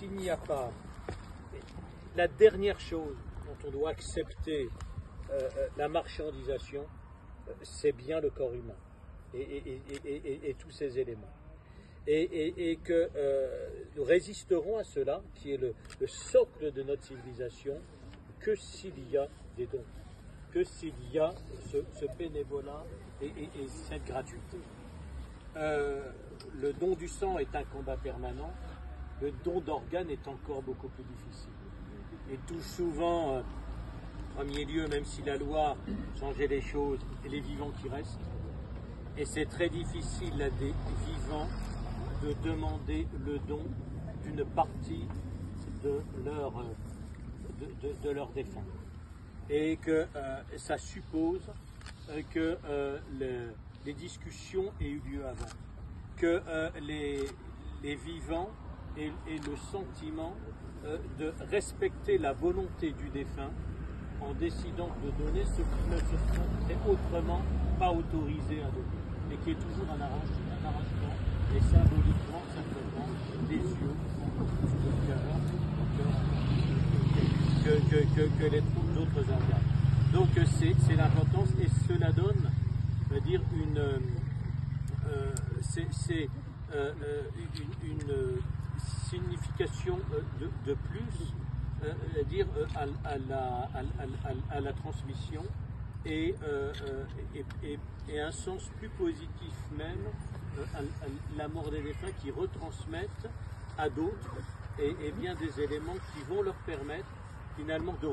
S'il n'y a pas la dernière chose dont on doit accepter la marchandisation, c'est bien le corps humain et tous ces éléments. Et que nous résisterons à cela, qui est le socle de notre civilisation, que s'il y a des dons, que s'il y a ce bénévolat et cette gratuité. Le don du sang est un combat permanent, le don d'organes est encore beaucoup plus difficile. Et tout souvent, en premier lieu, même si la loi changeait les choses, et les vivants qui restent, et c'est très difficile à des vivants de demander le don d'une partie de leur défunt. Et que ça suppose que les discussions aient eu lieu avant, que les vivants aient le sentiment de respecter la volonté du défunt en décidant de donner ce qui ne serait autrement pas autorisé à donner, et qui est toujours un arrangement, et symboliquement, simplement, des yeux, le cœur, que les autres organes. Donc c'est l'importance, et cela donne, on va dire, une signification de plus, dire à la transmission, et un sens plus positif même à la mort des défunts, qui retransmettent à d'autres et bien des éléments qui vont leur permettre finalement de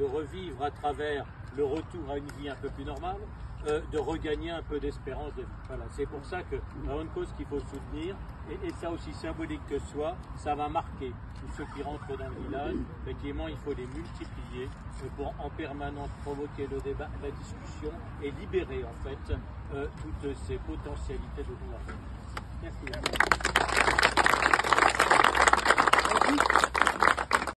revivre à travers le retour à une vie un peu plus normale, de regagner un peu d'espérance de vie. Voilà, c'est pour ça que une cause qu'il faut soutenir, et ça, aussi symbolique que soit, ça va marquer tous ceux qui rentrent dans le village. Effectivement, il faut les multiplier pour en permanence provoquer le débat, la discussion, et libérer en fait toutes ces potentialités de don. Merci.